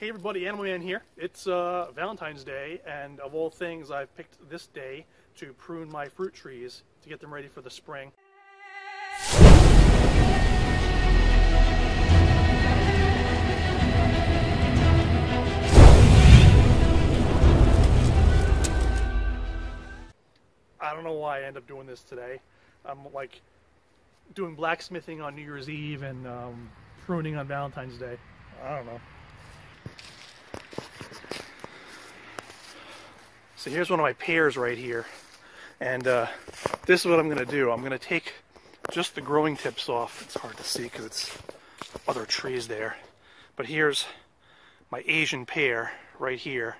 Hey everybody, Animal Man here. It's Valentine's Day, and of all things, I've picked this day to prune my fruit trees to get them ready for the spring. I don't know why I end up doing this today. I'm like doing blacksmithing on New Year's Eve and pruning on Valentine's Day. I don't know. So here's one of my pears right here, and this is what I'm going to do. I'm going to take just the growing tips off. It's hard to see because it's other trees there, but here's my Asian pear right here.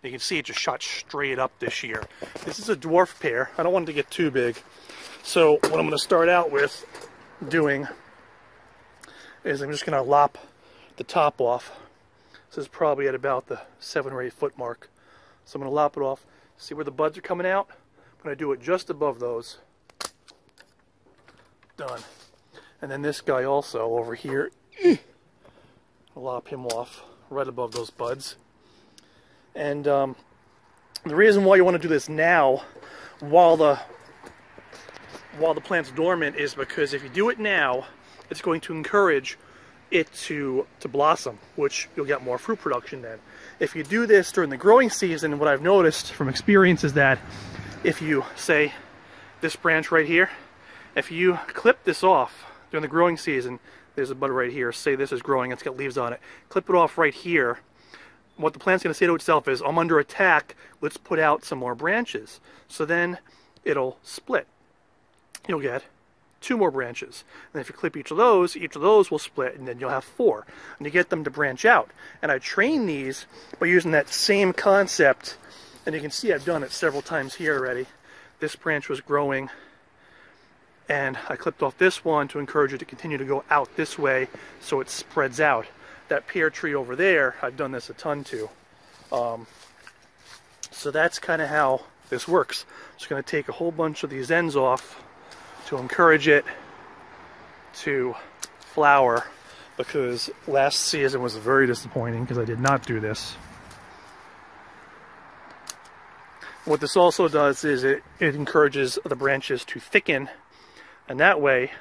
You can see it just shot straight up this year. This is a dwarf pear. I don't want it to get too big, so what I'm going to start out with doing is I'm just going to lop the top off. This is probably at about the 7 or 8 foot mark. So I'm going to lop it off. See where the buds are coming out? I'm going to do it just above those. Done. And then this guy also over here, I'll lop him off right above those buds. And the reason why you want to do this now, while the plant's dormant, is because if you do it now, it's going to encourage it to blossom, which you'll get more fruit production then. If you do this during the growing season, what I've noticed from experience is that if you, say, this branch right here, if you clip this off during the growing season, there's a bud right here, say this is growing, it's got leaves on it, clip it off right here, what the plant's going to say to itself is, I'm under attack, let's put out some more branches. So then it'll split. You'll get 2 more branches. And if you clip each of those will split, and then you'll have 4. And you get them to branch out. And I train these by using that same concept, and you can see I've done it several times here already. This branch was growing, and I clipped off this one to encourage it to continue to go out this way so it spreads out. That pear tree over there, I've done this a ton to. So that's kind of how this works. I'm just going to take a whole bunch of these ends off to encourage it to flower, because last season was very disappointing because I did not do this. What this also does is it encourages the branches to thicken, and that way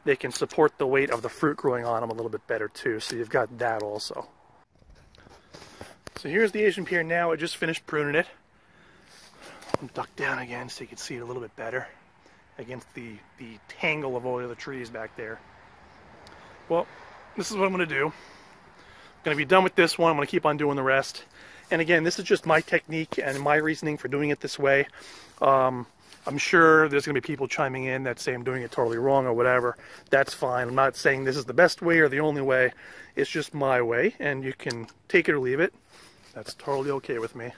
they can support the weight of the fruit growing on them a little bit better too. So you've got that also. So here's the Asian pear now. I just finished pruning it. I'm ducked down again so you can see it a little bit better against the tangle of all the other trees back there. Well, this is what I'm going to do. I'm going to be done with this one. I'm going to keep on doing the rest. And again, this is just my technique and my reasoning for doing it this way. I'm sure there's going to be people chiming in that say I'm doing it totally wrong or whatever. That's fine. I'm not saying this is the best way or the only way. It's just my way, and you can take it or leave it. That's totally okay with me.